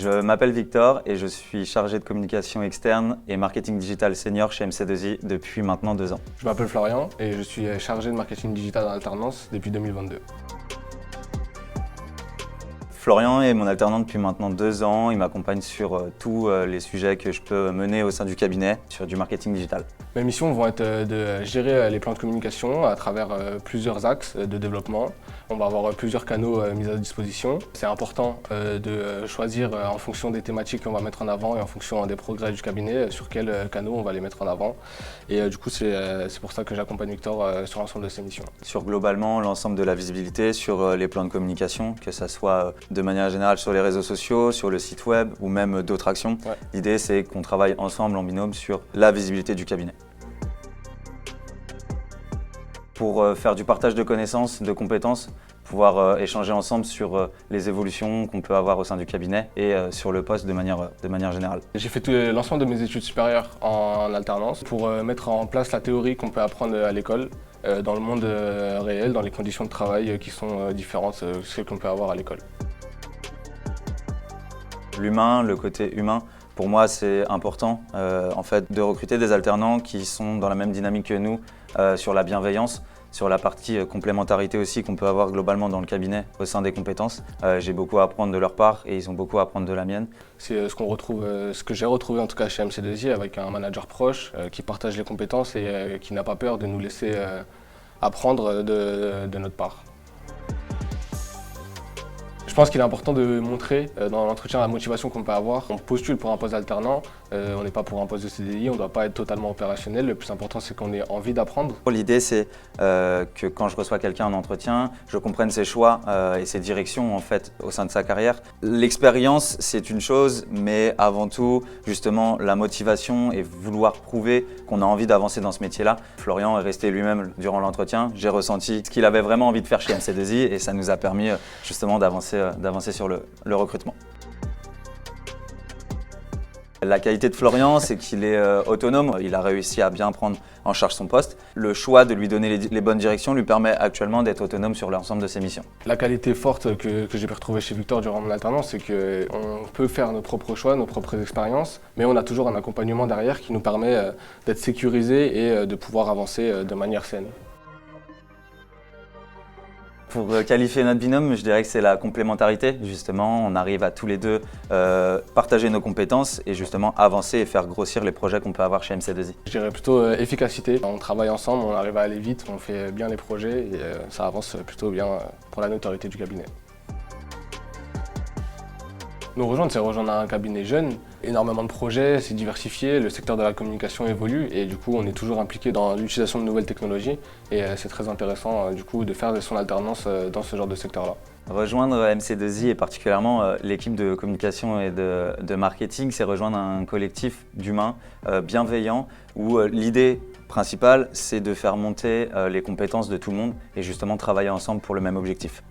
Je m'appelle Victor et je suis chargé de communication externe et marketing digital senior chez MC2I depuis maintenant 2 ans. Je m'appelle Florian et je suis chargé de marketing digital en alternance depuis 2022. Florian est mon alternant depuis maintenant 2 ans. Il m'accompagne sur tous les sujets que je peux mener au sein du cabinet sur du marketing digital. Mes missions vont être de gérer les plans de communication à travers plusieurs axes de développement. On va avoir plusieurs canaux mis à disposition. C'est important de choisir en fonction des thématiques qu'on va mettre en avant et en fonction des progrès du cabinet sur quels canaux on va les mettre en avant. Et du coup, c'est pour ça que j'accompagne Victor sur l'ensemble de ses missions. Sur globalement l'ensemble de la visibilité sur les plans de communication, que ça soit de manière générale sur les réseaux sociaux, sur le site web ou même d'autres actions. Ouais. L'idée c'est qu'on travaille ensemble en binôme sur la visibilité du cabinet. Pour faire du partage de connaissances, de compétences, pouvoir échanger ensemble sur les évolutions qu'on peut avoir au sein du cabinet et sur le poste de manière générale. J'ai fait l'ensemble de mes études supérieures en alternance pour mettre en place la théorie qu'on peut apprendre à l'école dans le monde réel, dans les conditions de travail qui sont différentes de ce qu'on peut avoir à l'école. L'humain, le côté humain, pour moi c'est important en fait de recruter des alternants qui sont dans la même dynamique que nous sur la bienveillance, sur la partie complémentarité aussi qu'on peut avoir globalement dans le cabinet au sein des compétences. J'ai beaucoup à apprendre de leur part et ils ont beaucoup à apprendre de la mienne. C'est ce que j'ai retrouvé en tout cas chez MC2I avec un manager proche qui partage les compétences et qui n'a pas peur de nous laisser apprendre de notre part. Je pense qu'il est important de montrer dans l'entretien la motivation qu'on peut avoir. On postule pour un poste d'alternant, on n'est pas pour un poste de CDI, on ne doit pas être totalement opérationnel. Le plus important, c'est qu'on ait envie d'apprendre. L'idée, c'est que quand je reçois quelqu'un en entretien, je comprenne ses choix et ses directions en fait, au sein de sa carrière. L'expérience, c'est une chose, mais avant tout, justement, la motivation et vouloir prouver qu'on a envie d'avancer dans ce métier-là. Florian est resté lui-même durant l'entretien. J'ai ressenti ce qu'il avait vraiment envie de faire chez MC2I et ça nous a permis justement d'avancer sur le recrutement. La qualité de Florian, c'est qu'il est autonome, il a réussi à bien prendre en charge son poste. Le choix de lui donner les bonnes directions lui permet actuellement d'être autonome sur l'ensemble de ses missions. La qualité forte que j'ai pu retrouver chez Victor durant mon alternance, c'est qu'on peut faire nos propres choix, nos propres expériences, mais on a toujours un accompagnement derrière qui nous permet d'être sécurisé et de pouvoir avancer de manière saine. Pour qualifier notre binôme, je dirais que c'est la complémentarité. Justement, on arrive à tous les deux partager nos compétences et justement avancer et faire grossir les projets qu'on peut avoir chez MC2I. Je dirais plutôt efficacité. On travaille ensemble, on arrive à aller vite, on fait bien les projets et ça avance plutôt bien pour la notoriété du cabinet. Nous rejoindre, c'est rejoindre un cabinet jeune, énormément de projets, c'est diversifié, le secteur de la communication évolue et du coup on est toujours impliqué dans l'utilisation de nouvelles technologies et c'est très intéressant du coup de faire son alternance dans ce genre de secteur-là. Rejoindre MC2I et particulièrement l'équipe de communication et de marketing, c'est rejoindre un collectif d'humains bienveillants où l'idée principale c'est de faire monter les compétences de tout le monde et justement travailler ensemble pour le même objectif.